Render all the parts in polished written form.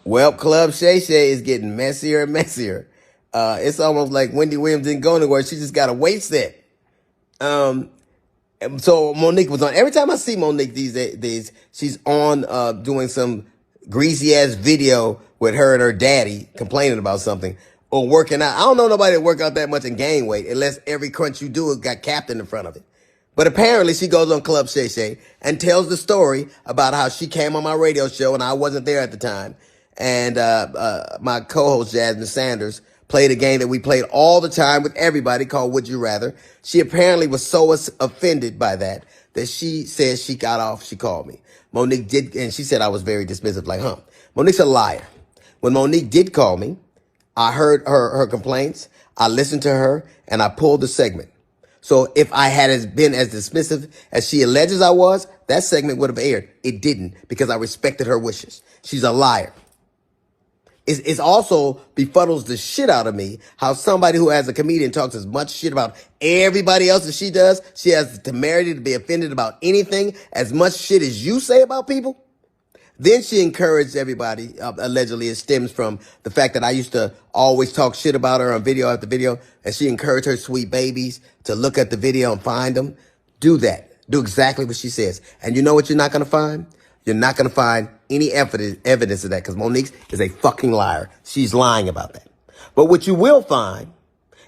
Well, Club Shay is getting messier and messier. It's almost like Wendy Williams didn't go anywhere. She just got a wait set. So Monique was on. Every time I see Monique these days, she's on doing some greasy ass video with her and her daddy complaining about something or working out. I don't know nobody that work out that much and gain weight unless every crunch you do got Captain in front of it. But apparently she goes on Club Shay and tells the story about how she came on my radio show and I wasn't there at the time. And my co-host Jasmine Sanders played a game that we played all the time with everybody called Would You Rather. She apparently was so offended by that she says she got off. She called me. Monique did, and she said I was very dismissive, like, Monique's a liar. When Monique did call me, I heard her complaints. I listened to her, and I pulled the segment. So if I had been as dismissive as she alleges I was, that segment would have aired. It didn't because I respected her wishes. She's a liar. It's also befuddles the shit out of me how somebody who as a comedian talks as much shit about everybody else as she does, she has the temerity to be offended about anything as much shit as you say about people. Then she encouraged everybody, allegedly it stems from the fact that I used to always talk shit about her on video after video, and she encouraged her sweet babies to look at the video and find them. Do that. Do exactly what she says. And you know what you're not going to find? You're not going to find any evidence of that because Monique is a fucking liar. She's lying about that. But what you will find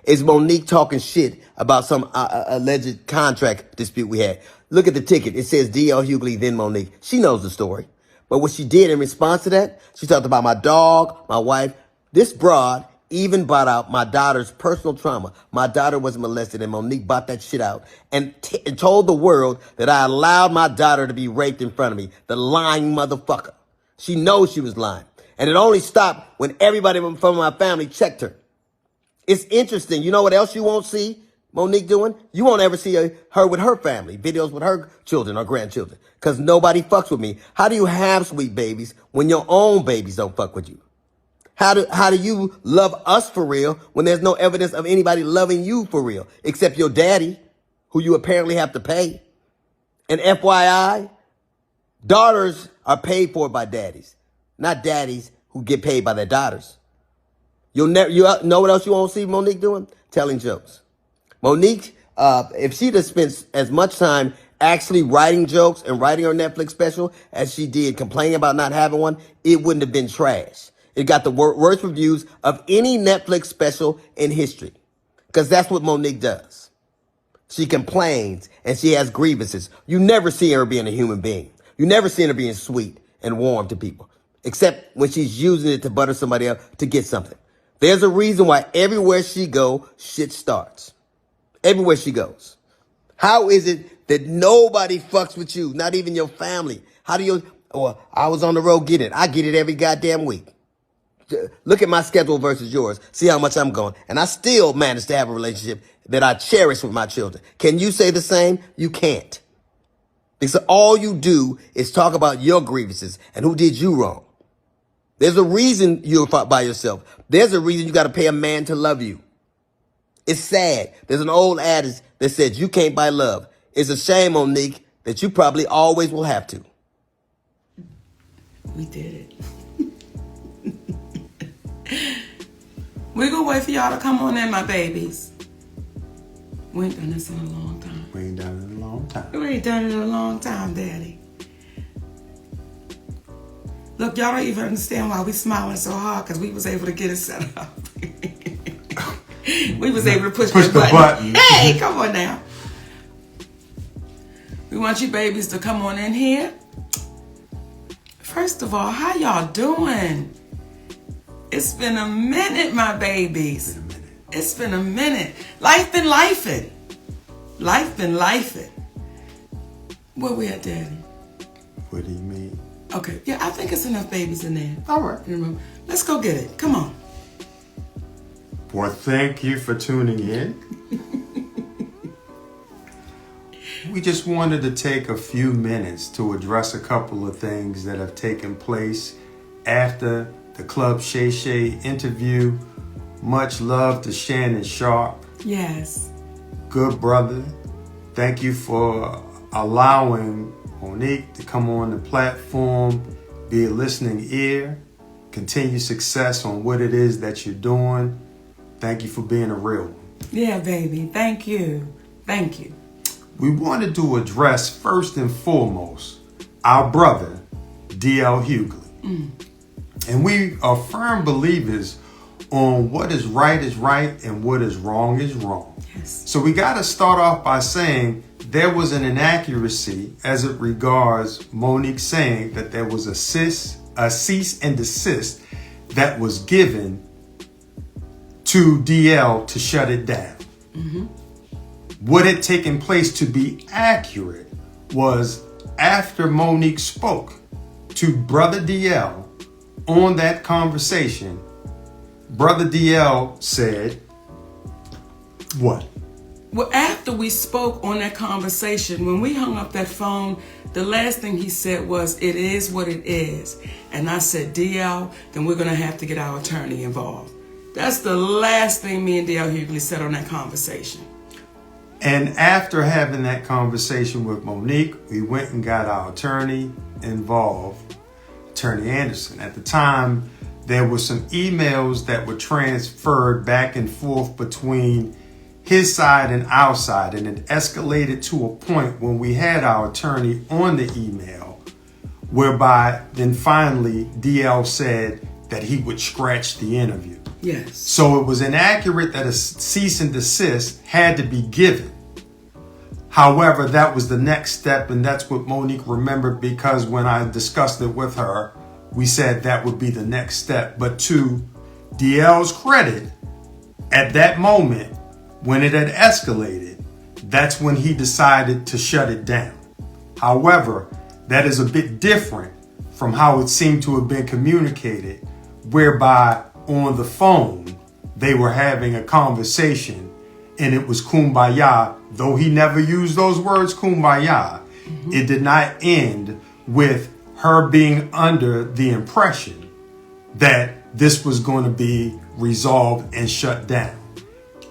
is Monique talking shit about some alleged contract dispute we had. Look at the ticket. It says D.L. Hughley, then Monique. She knows the story. But what she did in response to that, she talked about my dog, my wife. This broad even brought out my daughter's personal trauma. My daughter was molested and Monique brought that shit out and told the world that I allowed my daughter to be raped in front of me. The lying motherfucker. She knows she was lying. And it only stopped when everybody from my family checked her. It's interesting. You know what else you won't see Monique doing? You won't ever see her with her family, videos with her children or grandchildren, because nobody fucks with me. How do you have sweet babies when your own babies don't fuck with you? How do you love us for real when there's no evidence of anybody loving you for real, except your daddy, who you apparently have to pay? And FYI, daughters are paid for by daddies, not daddies who get paid by their daughters. You know what else you won't see Monique doing? Telling jokes. Monique, if she'd have spent as much time actually writing jokes and writing her Netflix special as she did complaining about not having one, it wouldn't have been trash. It got the worst reviews of any Netflix special in history. Because that's what Monique does. She complains and she has grievances. You never see her being a human being. You never see her being sweet and warm to people. Except when she's using it to butter somebody up to get something. There's a reason why everywhere she goes, shit starts. Everywhere she goes. How is it that nobody fucks with you? Not even your family. How do you, or I was on the road, get it. I get it every goddamn week. Look at my schedule versus yours. See how much I'm going. And I still manage to have a relationship that I cherish with my children. Can you say the same? You can't. Because all you do is talk about your grievances and who did you wrong. There's a reason you're by yourself. There's a reason you got to pay a man to love you. It's sad. There's an old adage that says you can't buy love. It's a shame, Monique, that you probably always will have to. We did it. We're going to wait for y'all to come on in, my babies. We ain't done this in a long time. We ain't done it in a long time. We ain't done it in a long time, Daddy. Look, y'all don't even understand why we smiling so hard, because we was able to get it set up. We was able to push the button. Hey, come on now. We want you babies to come on in here. First of all, how y'all doing? It's been a minute, my babies. It's been a minute. Life been lifing. Life been lifing. Where we at, Daddy? What do you mean? Okay, yeah, I think it's enough babies in there. All right. Let's go get it. Come on. Well, thank you for tuning in. We just wanted to take a few minutes to address a couple of things that have taken place after the Club Shay interview. Much love to Shannon Sharp. Yes. Good brother. Thank you for allowing Monique to come on the platform, be a listening ear. Continued success on what it is that you're doing. Thank you for being a real one. Yeah, baby. Thank you. Thank you. We wanted to address first and foremost our brother, D.L. Hughley. And we are firm believers on what is right and what is wrong. Yes. So we got to start off by saying there was an inaccuracy as it regards Monique saying that there was a cease and desist that was given to DL to shut it down. What had taken place, to be accurate, was after Monique spoke to Brother DL on that conversation, Brother DL said, what? Well, after we spoke on that conversation, when we hung up that phone, the last thing he said was, it is what it is. And I said, DL, then we're going to have to get our attorney involved. That's the last thing me and D.L. Hughley said on that conversation. And after having that conversation with Monique, we went and got our attorney involved, Attorney Anderson. At the time, there were some emails that were transferred back and forth between his side and our side, and it escalated to a point when we had our attorney on the email, whereby then finally DL said that he would scratch the interview. Yes. So it was inaccurate that a cease and desist had to be given. However, that was the next step, and that's what Monique remembered, because when I discussed it with her, we said that would be the next step. But to DL's credit, at that moment, when it had escalated, that's when he decided to shut it down. However, that is a bit different from how it seemed to have been communicated, whereby on the phone, they were having a conversation and it was kumbaya. Though he never used those words, kumbaya, it did not end with her being under the impression that this was going to be resolved and shut down.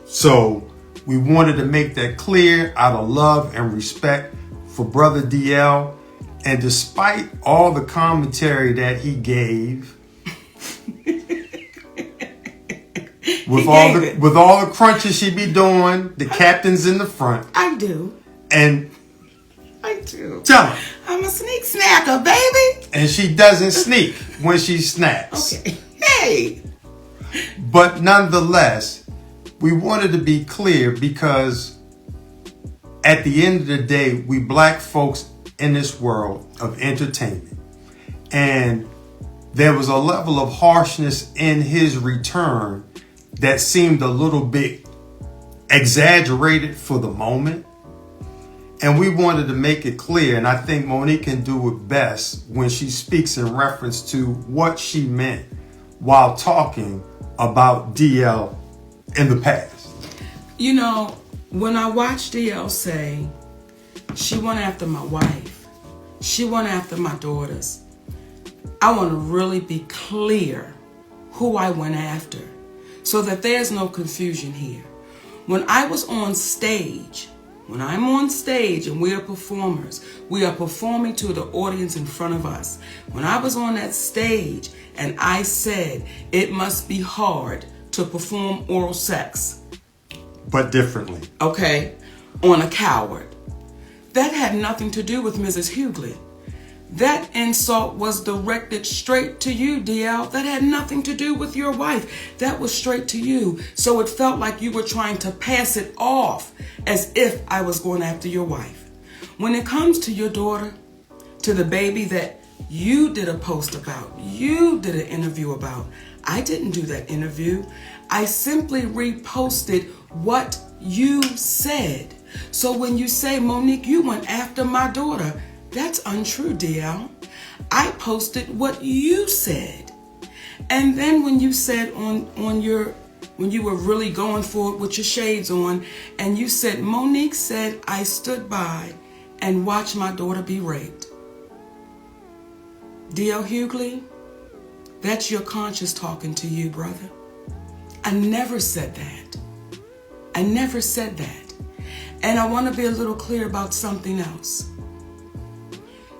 So we wanted to make that clear out of love and respect for Brother DL. And despite all the commentary that he gave, with all the crunches she be doing, the captain's in the front. I do. And I do. tell him. I'm a sneak snacker, baby. And she doesn't sneak when she snacks. Okay. Hey. But nonetheless, we wanted to be clear, because at the end of the day, we black folks in this world of entertainment. And there was a level of harshness in his return that seemed a little bit exaggerated for the moment. And we wanted to make it clear, and I think Monique can do it best when she speaks in reference to what she meant while talking about DL in the past. You know, when I watched DL say, she went after my wife, she went after my daughters, I want to really be clear who I went after, so that there's no confusion here. When I was on stage, when I'm on stage and we are performers, we are performing to the audience in front of us. When I was on that stage and I said it must be hard to perform oral sex, but differently, okay, on a coward, that had nothing to do with Mrs. Hughley. That insult was directed straight to you, DL. That had nothing to do with your wife. That was straight to you. So it felt like you were trying to pass it off as if I was going after your wife. When it comes to your daughter, to the baby that you did a post about, you did an interview about, I didn't do that interview. I simply reposted what you said. So when you say, Monique, you went after my daughter, that's untrue, DL. I posted what you said. And then when you said when you were really going for it with your shades on, and you said, Monique said I stood by and watched my daughter be raped. DL Hughley, that's your conscience talking to you, brother. I never said that. I never said that. And I want to be a little clear about something else.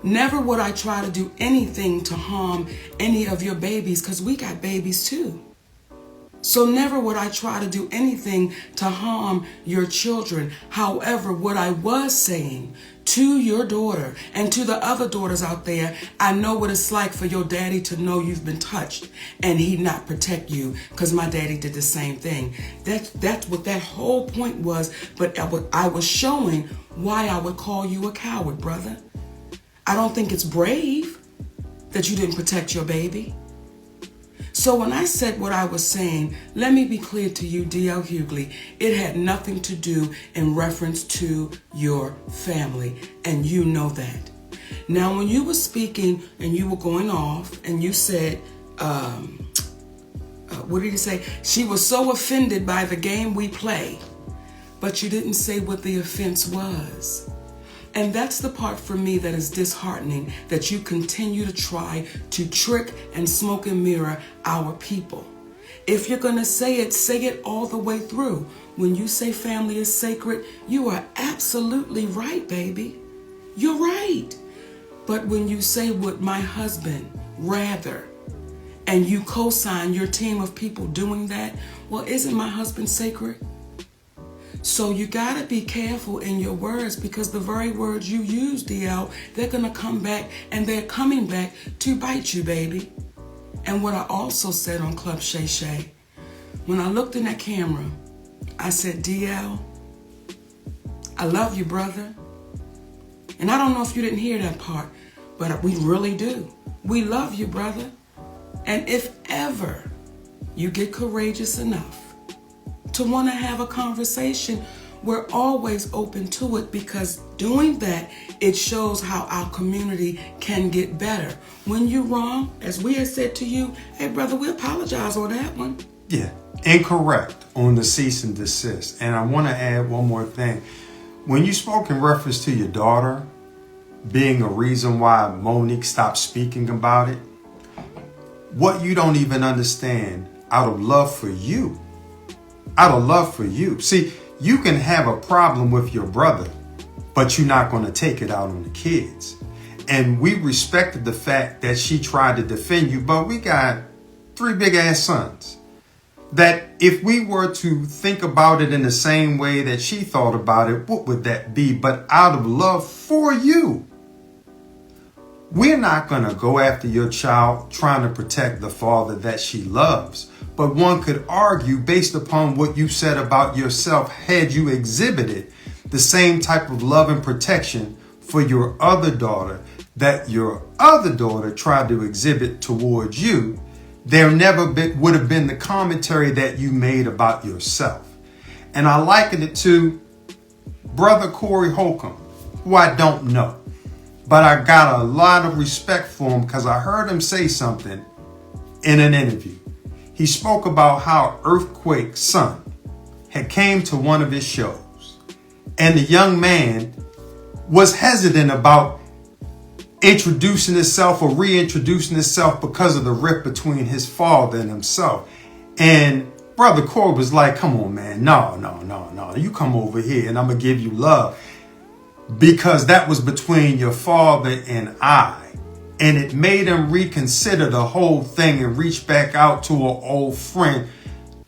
Never would I try to do anything to harm any of your babies, because we got babies too. So never would I try to do anything to harm your children. However, what I was saying to your daughter and to the other daughters out there, I know what it's like for your daddy to know you've been touched and he not protect you, because my daddy did the same thing. That's what that whole point was. But I was showing why I would call you a coward, brother. I don't think it's brave that you didn't protect your baby. So when I said what I was saying, let me be clear to you, D.L. Hughley, it had nothing to do in reference to your family, and you know that. Now, when you were speaking and you were going off and you said, what did you say? She was so offended by the game we play, but you didn't say what the offense was. And that's the part for me that is disheartening, that you continue to try to trick and smoke and mirror our people. If you're going to say it all the way through. When you say family is sacred, you are absolutely right, baby. You're right. But when you say would my husband rather, and you co-sign your team of people doing that, well, isn't my husband sacred? So you got to be careful in your words, because the very words you use, DL, they're going to come back, and they're coming back to bite you, baby. And what I also said on Club Shay, when I looked in that camera, I said, DL, I love you, brother. And I don't know if you didn't hear that part, but we really do. We love you, brother. And if ever you get courageous enough to want to have a conversation, we're always open to it, because doing that, it shows how our community can get better. When you're wrong, as we have said to you, hey brother, we apologize on that one. Yeah, incorrect on the cease and desist. And I want to add one more thing. When you spoke in reference to your daughter being a reason why Monique stopped speaking about it, what you don't even understand, out of love for you, see, you can have a problem with your brother, but you're not going to take it out on the kids. And we respected the fact that she tried to defend you, but we got 3 big ass sons that if we were to think about it in the same way that she thought about it, what would that be? But out of love for you, we're not going to go after your child trying to protect the father that she loves. But one could argue, based upon what you said about yourself, had you exhibited the same type of love and protection for your other daughter that your other daughter tried to exhibit towards you, there never would have been the commentary that you made about yourself. And I liken it to Brother Corey Holcomb, who I don't know, but I got a lot of respect for him because I heard him say something in an interview. He spoke about how Earthquake's son had came to one of his shows, and the young man was hesitant about introducing himself or reintroducing himself because of the rift between his father and himself. And Brother Corey was like, come on, man, no, you come over here and I'm going to give you love, because that was between your father and I. And it made him reconsider the whole thing and reach back out to an old friend.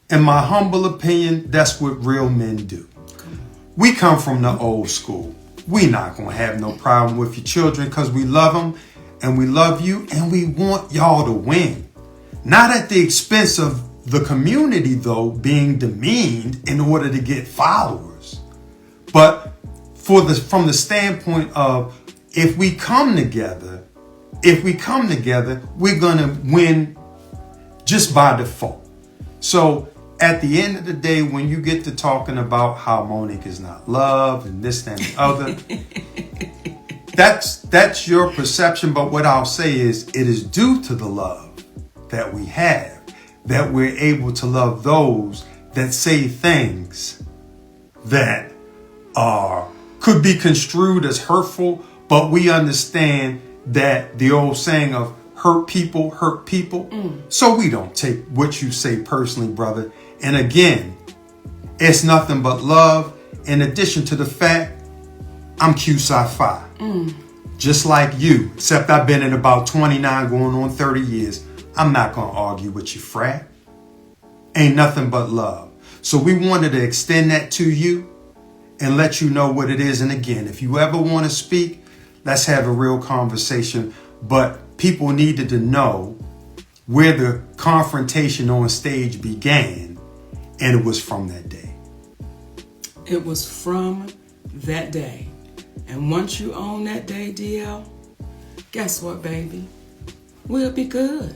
In my humble opinion, that's what real men do. We come from the old school. We not going to have no problem with your children, because we love them and we love you and we want y'all to win. Not at the expense of the community, though, being demeaned in order to get followers. But from the standpoint of, if we come together, we're going to win just by default. So at the end of the day, when you get to talking about how Monique is not loved and this, that, and the other, that's your perception. But what I'll say is, it is due to the love that we have that we're able to love those that say things that could be construed as hurtful, but we understand that the old saying of hurt people. So we don't take what you say personally, brother. And again, it's nothing but love, in addition to the fact I'm Q Sci-Fi. Just like you, except I've been in about 29 going on 30 years. I'm not going to argue with you, frat. Ain't nothing but love. So we wanted to extend that to you and let you know what it is. And again, if you ever want to speak, let's have a real conversation. But people needed to know where the confrontation on stage began, and it was from that day. It was from that day. And once you own that day, DL, guess what, baby? We'll be good.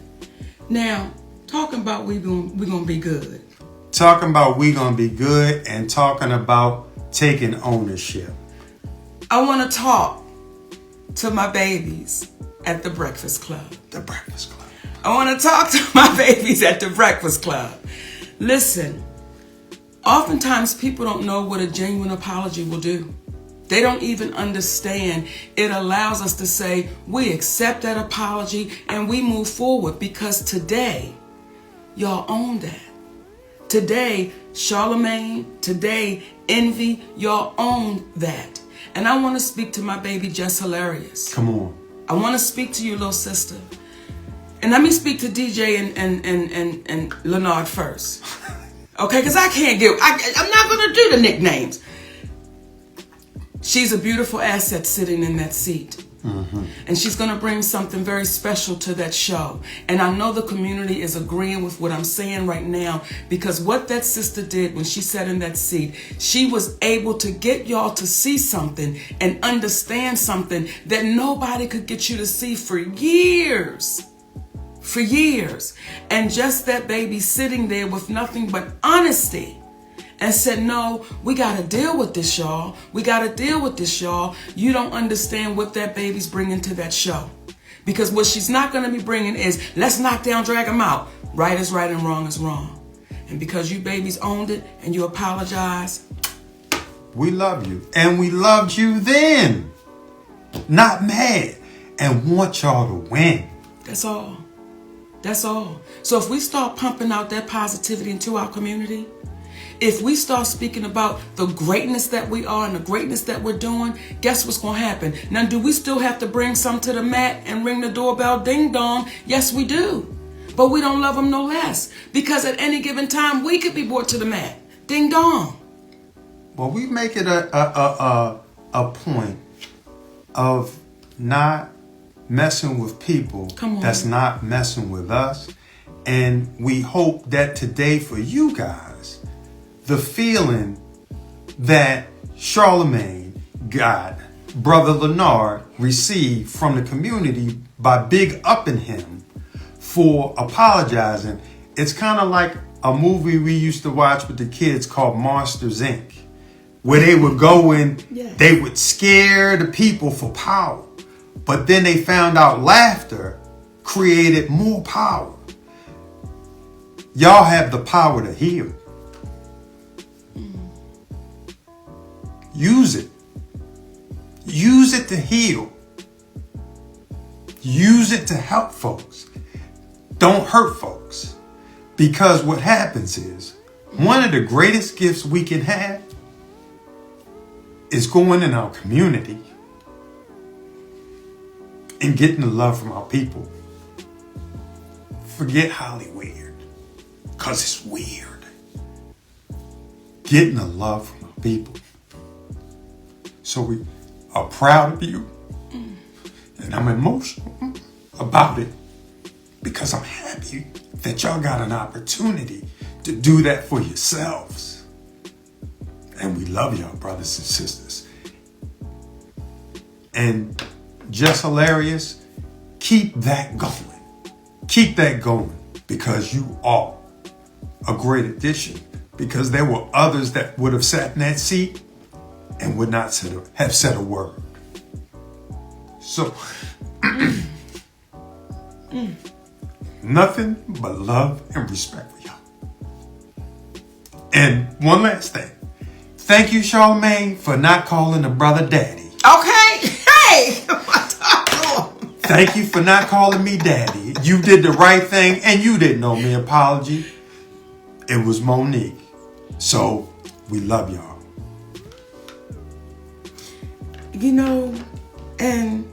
Now, talking about we're gonna be good. Talking about we gonna be good and talking about taking ownership. I want to talk to my babies at the Breakfast Club. The Breakfast Club. I want to talk to my babies at the Breakfast Club. Listen, oftentimes people don't know what a genuine apology will do. They don't even understand. It allows us to say, we accept that apology and we move forward, because today, y'all own that. Today, Charlemagne, today, Envy, y'all own that. And I want to speak to my baby, Just Hilarious. Come on. I want to speak to you, little sister. And let me speak to DJ and Leonard first. Okay, because I'm not going to do the nicknames. She's a beautiful asset sitting in that seat. Mm-hmm. And she's going to bring something very special to that show. And I know the community is agreeing with what I'm saying right now, because what that sister did when she sat in that seat, she was able to get y'all to see something and understand something that nobody could get you to see for years. For years. And just that baby sitting there with nothing but honesty, and said, no, we got to deal with this, y'all. We got to deal with this, y'all. You don't understand what that baby's bringing to that show. Because what she's not going to be bringing is, let's knock down, drag them out. Right is right and wrong is wrong. And because you babies owned it and you apologize. We love you. And we loved you then. Not mad. And want y'all to win. That's all. That's all. So if we start pumping out that positivity into our community, if we start speaking about the greatness that we are and the greatness that we're doing, guess what's going to happen? Now, do we still have to bring some to the mat and ring the doorbell ding dong? Yes, we do. But we don't love them no less, because at any given time, we could be brought to the mat. Ding dong. Well, we make it a point of not messing with people that's not messing with us. And we hope that today for you guys, the feeling that Charlemagne got, Brother Leonard received from the community by big upping him for apologizing. It's kind of like a movie we used to watch with the kids called Monsters, Inc., where they would go and they would scare the people for power. But then they found out laughter created more power. Y'all have the power to heal. Use it. Use it to heal. Use it to help folks. Don't hurt folks. Because what happens is, one of the greatest gifts we can have is going in our community and getting the love from our people. Forget Hollywood, because it's weird. Getting the love from our people. So we are proud of you, and I'm emotional about it, because I'm happy that y'all got an opportunity to do that for yourselves. And we love y'all, brothers and sisters. And Just Hilarious, keep that going. Keep that going, because you are a great addition. Because there were others that would have sat in that seat and would not have said a word. So, nothing but love and respect for y'all. And one last thing. Thank you, Charlemagne, for not calling the brother daddy. Okay. Hey. Thank you for not calling me daddy. You did the right thing, and you didn't owe me an apology. It was Monique. So, we love y'all. You know, and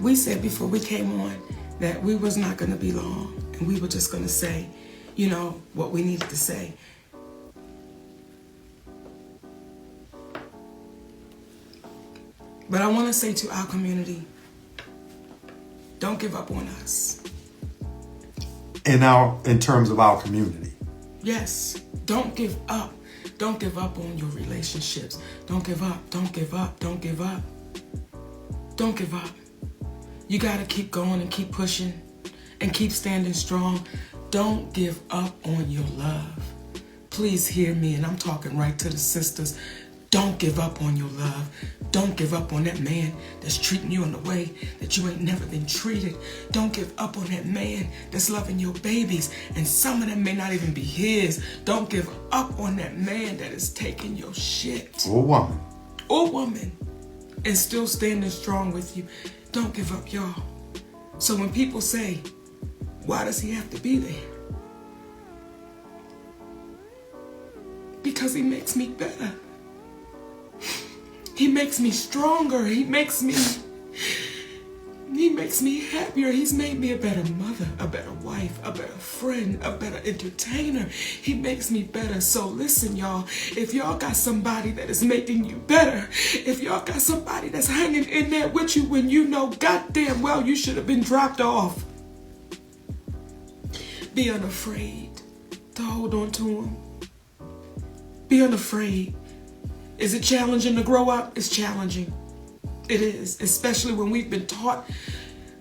we said before we came on that we was not going to be long, and we were just going to say, you know, what we needed to say. But I want to say to our community, don't give up on us. In terms of our community. Yes, don't give up. Don't give up on your relationships. Don't give up. Don't give up. Don't give up. Don't give up. You got to keep going and keep pushing and keep standing strong. Don't give up on your love. Please hear me, and I'm talking right to the sisters. Don't give up on your love. Don't give up on that man that's treating you in a way that you ain't never been treated. Don't give up on that man that's loving your babies, and some of them may not even be his. Don't give up on that man that is taking your shit. Or woman. Or woman. And still standing strong with you. Don't give up, y'all. So when people say, why does he have to be there? Because he makes me better. He makes me stronger. He makes me happier. He's made me a better mother, a better wife, a better friend, a better entertainer. He makes me better. So listen, y'all, if y'all got somebody that is making you better, if y'all got somebody that's hanging in there with you when you know goddamn well you should have been dropped off, be unafraid to hold on to him. Be unafraid. Is it challenging to grow up? It's challenging. It is, especially when we've been taught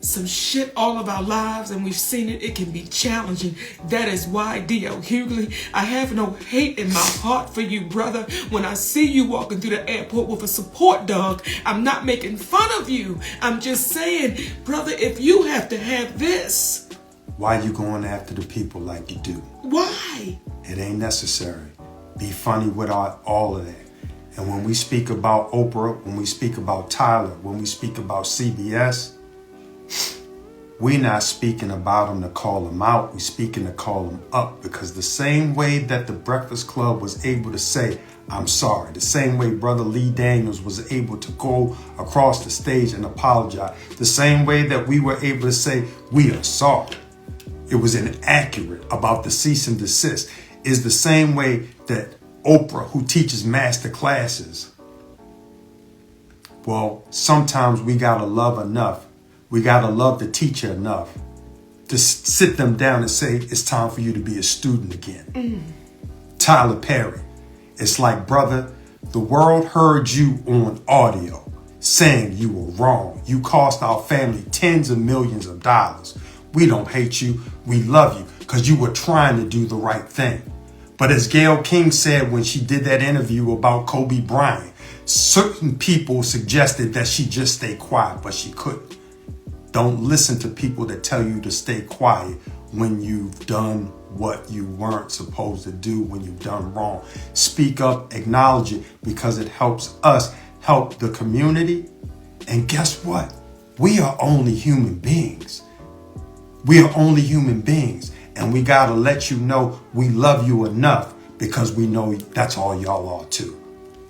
some shit all of our lives and we've seen it. It can be challenging. That is why, D.L. Hughley, I have no hate in my heart for you, brother. When I see you walking through the airport with a support dog, I'm not making fun of you. I'm just saying, brother, if you have to have this. Why you going after the people like you do? Why? It ain't necessary. Be funny with all of that. And when we speak about Oprah, when we speak about Tyler, when we speak about CBS, we're not speaking about them to call them out. We're speaking to call them up, because the same way that the Breakfast Club was able to say, I'm sorry, the same way Brother Lee Daniels was able to go across the stage and apologize, the same way that we were able to say, we are sorry, it was inaccurate about the cease and desist, is the same way that Oprah, who teaches master classes, well, sometimes we gotta love enough. We gotta love the teacher enough to sit them down and say, it's time for you to be a student again. Tyler Perry, it's like, brother, the world heard you on audio saying you were wrong. You cost our family tens of millions of dollars. We don't hate you. We love you because you were trying to do the right thing. But as Gayle King said when she did that interview about Kobe Bryant, certain people suggested that she just stay quiet, but she couldn't. Don't listen to people that tell you to stay quiet when you've done what you weren't supposed to do, when you've done wrong. Speak up, acknowledge it, because it helps us help the community. And guess what? We are only human beings. We are only human beings. And we got to let you know we love you enough, because we know that's all y'all are too.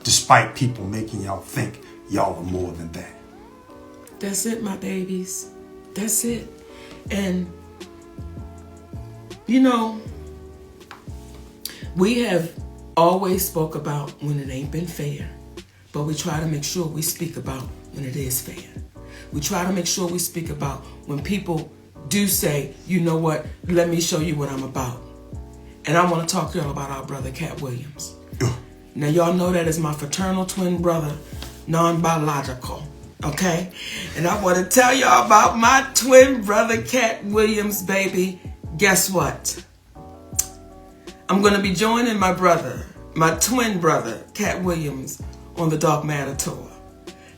Despite people making y'all think y'all are more than that. That's it, my babies. That's it. And, you know, we have always spoke about when it ain't been fair, but we try to make sure we speak about when it is fair. We try to make sure we speak about when people do say, you know what, let me show you what I'm about. And I want to talk to y'all about our brother, Cat Williams. Now, y'all know that is my fraternal twin brother, non-biological, okay? And I want to tell y'all about my twin brother, Cat Williams, baby. Guess what? I'm going to be joining my brother, my twin brother, Cat Williams, on the Dark Matter Tour.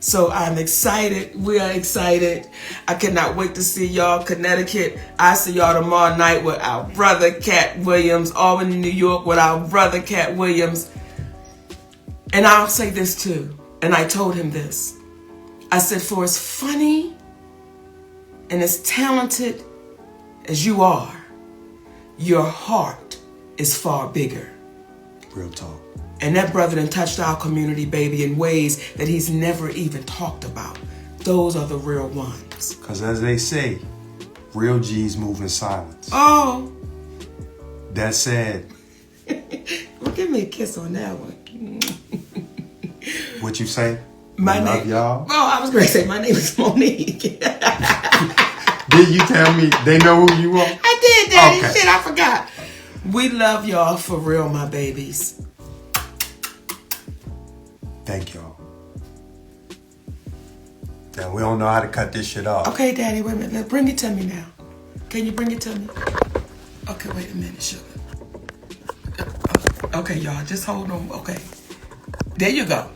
So I'm excited. We are excited. I cannot wait to see y'all, Connecticut. I see y'all tomorrow night with our brother, Cat Williams. Albany, New York with our brother, Cat Williams. And I'll say this too. And I told him this. I said, for as funny and as talented as you are, your heart is far bigger. Real talk. And that brother done touched our community, baby, in ways that he's never even talked about. Those are the real ones. Because as they say, real G's move in silence. Oh. That said, Well, give me a kiss on that one. what you say? My love name, y'all. Oh, I was going to say my name is Monique. Did you tell me they know who you are? I did, Daddy. Okay. Shit, I forgot. We love y'all for real, my babies. Thank y'all. Now, we don't know how to cut this shit off. Okay, Daddy, wait a minute. Bring it to me now. Can you bring it to me? Okay, wait a minute, sugar. Okay, y'all, just hold on. Okay. There you go.